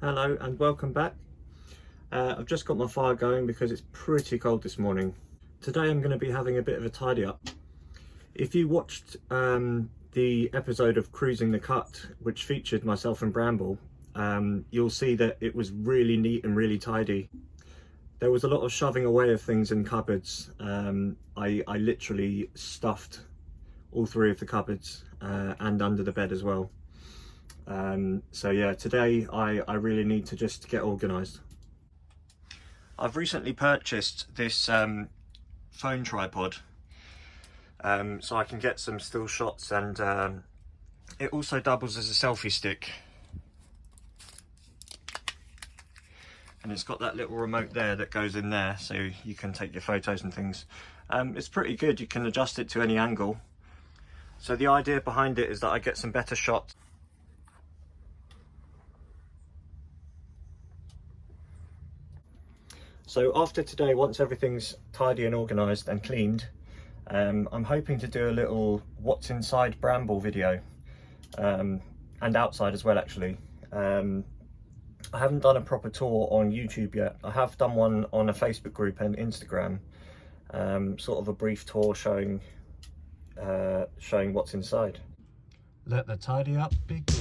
Hello and welcome back. I've just got my fire going because it's pretty cold this morning. Today I'm going to be having a bit of a tidy up. If you watched the episode of Cruising the Cut, which featured myself and Bramble, you'll see that it was really neat and really tidy. There was a lot of shoving away of things in cupboards. I literally stuffed all three of the cupboards and under the bed as well. So yeah, today I really need to just get organised. I've recently purchased this phone tripod so I can get some still shots, and it also doubles as a selfie stick. And it's got that little remote there that goes in there so you can take your photos and things. It's pretty good, you can adjust it to any angle. So the idea behind it is that I get some better shots. So after today, once everything's tidy and organised and cleaned, I'm hoping to do a little what's inside Bramble video, and outside as well actually. I haven't done a proper tour on YouTube yet. I have done one on a Facebook group and Instagram, sort of a brief tour showing what's inside. Let the tidy up begin.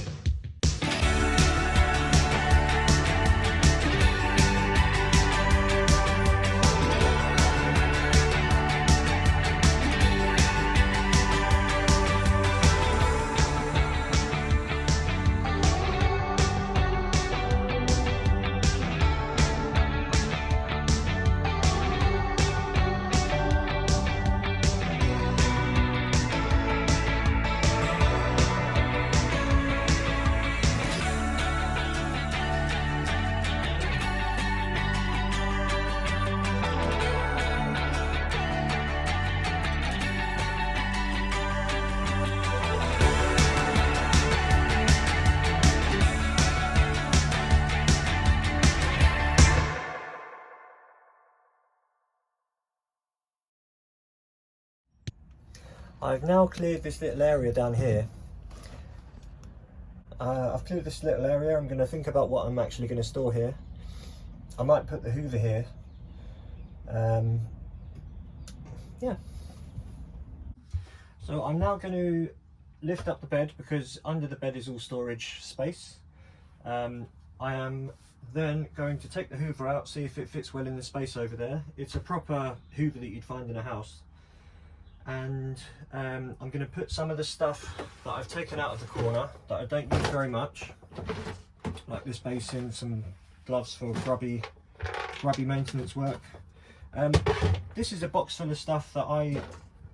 I've now cleared this little area down here. I've cleared this little area. I'm going to think about what I'm actually going to store here. I might put the Hoover here. Yeah. So I'm now going to lift up the bed because under the bed is all storage space. I am then going to take the Hoover out, see if it fits well in the space over there. It's a proper Hoover that you'd find in a house. And I'm going to put some of the stuff that I've taken out of the corner that I don't use very much, like this basin, some gloves for grubby maintenance work. This is a box full of stuff that I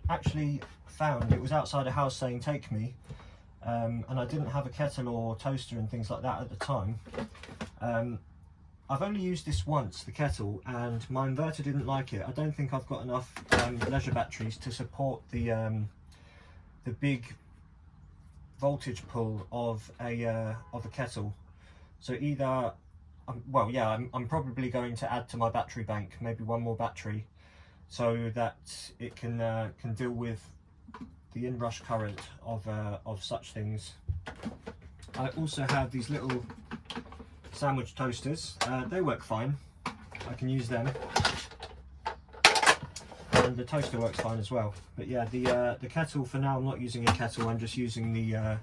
actually found. It was outside a house saying take me, and I didn't have a kettle or toaster and things like that at the time. I've only used this once, the kettle, and my inverter didn't like it. I don't think I've got enough leisure batteries to support the big voltage pull of a kettle. So either, well, yeah, I'm probably going to add to my battery bank, maybe one more battery, so that it can deal with the inrush current of such things. I also have these little sandwich toasters. They work fine. I can use them, and the toaster works fine as well. But yeah, the kettle, for now I'm not using a kettle. I'm just using the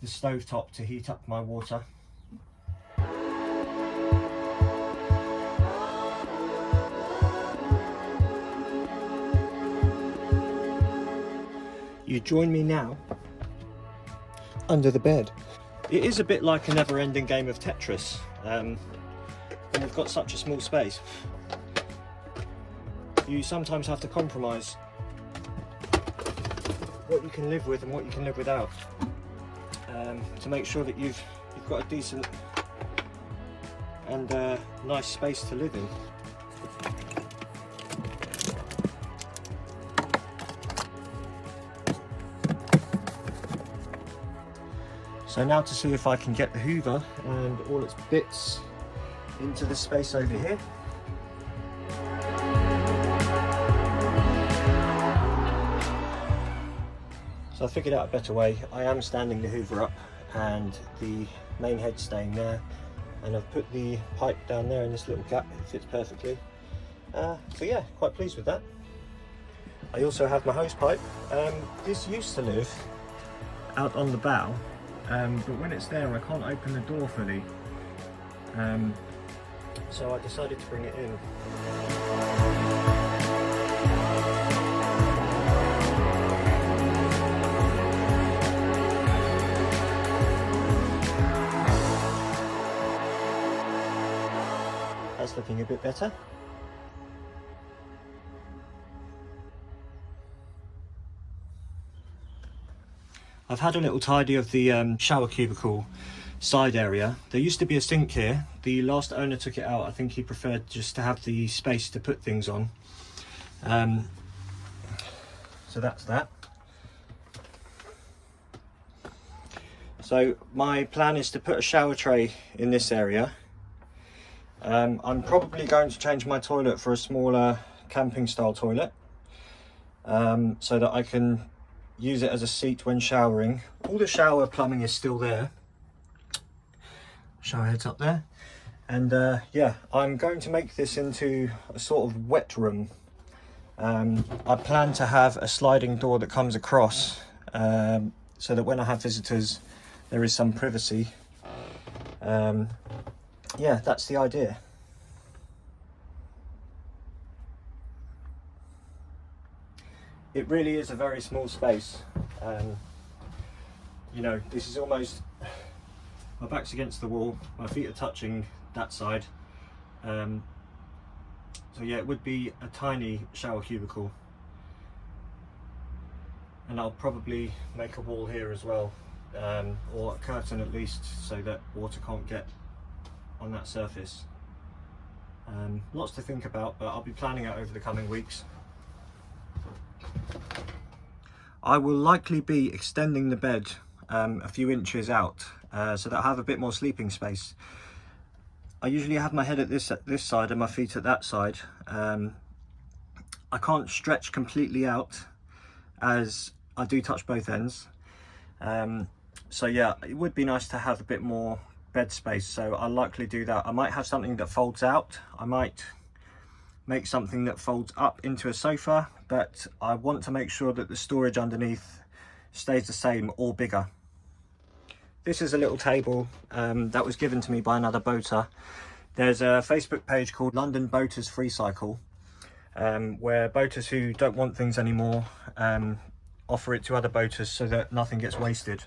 stove top to heat up my water. You join me now under the bed. It is a bit like a never-ending game of Tetris, when you've got such a small space. You sometimes have to compromise what you can live with and what you can live without, to make sure that you've got a decent and nice space to live in. So now to see if I can get the Hoover and all its bits into the space over here. So I figured out a better way. I am standing the Hoover up and the main head staying there. and I've put the pipe down there in this little gap. It fits perfectly. So yeah, quite pleased with that. I also have my hose pipe. This used to live out on the bow, but when it's there I can't open the door fully, so I decided to bring it in. That's looking a bit better. I've had a little tidy of the shower cubicle side area. There used to be a sink here. The last owner took it out. I think he preferred just to have the space to put things on. So that's that. So my plan is to put a shower tray in this area. I'm probably going to change my toilet for a smaller camping style toilet, so that I can use it as a seat when showering. All the shower plumbing is still there. Shower head's up there. And yeah, I'm going to make this into a sort of wet room. I plan to have a sliding door that comes across, so that when I have visitors there is some privacy. Yeah, that's the idea. It really is a very small space. You know, this is almost, my back's against the wall, my feet are touching that side. So yeah, it would be a tiny shower cubicle. And I'll probably make a wall here as well, or a curtain at least, so that water can't get on that surface. Lots to think about, but I'll be planning out over the coming weeks. I will likely be extending the bed a few inches out, so that I have a bit more sleeping space. I usually have my head at this side and my feet at that side. I can't stretch completely out as I do touch both ends. So yeah, it would be nice to have a bit more bed space, so I'll likely do that. I might have something that folds out. I might make something that folds up into a sofa, but I want to make sure that the storage underneath stays the same or bigger. This is a little table that was given to me by another boater. There's a Facebook page called London Boaters Free Cycle, where boaters who don't want things anymore offer it to other boaters so that nothing gets wasted.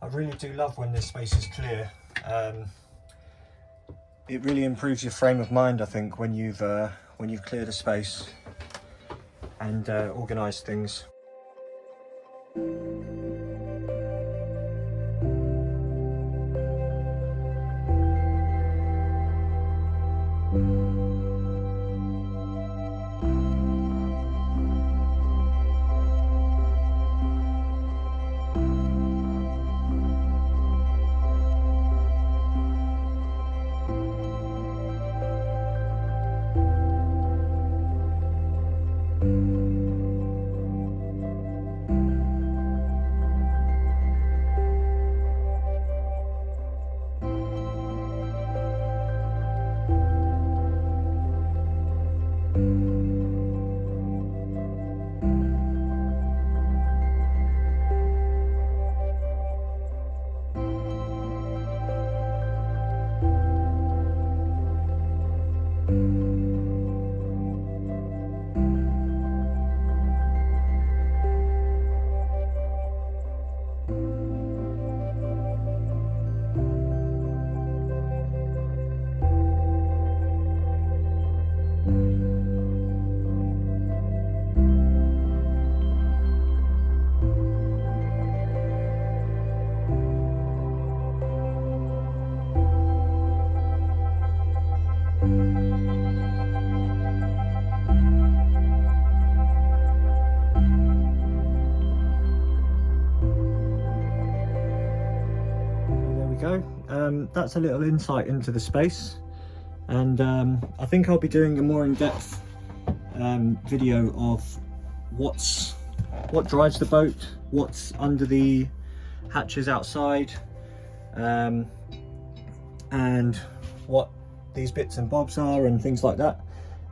I really do love when this space is clear. It really improves your frame of mind, I think, when you've cleared a space and organised things. go. That's a little insight into the space, and I think I'll be doing a more in-depth video of what drives the boat, what's under the hatches outside, and what these bits and bobs are and things like that,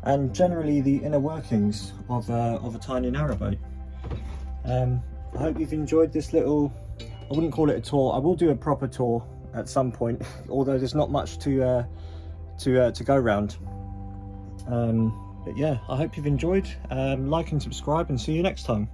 and generally the inner workings of a tiny narrowboat. I hope you've enjoyed this little, I wouldn't call it a tour, I will do a proper tour at some point, although there's not much to go around. But yeah, I hope you've enjoyed. Like and subscribe, and see you next time.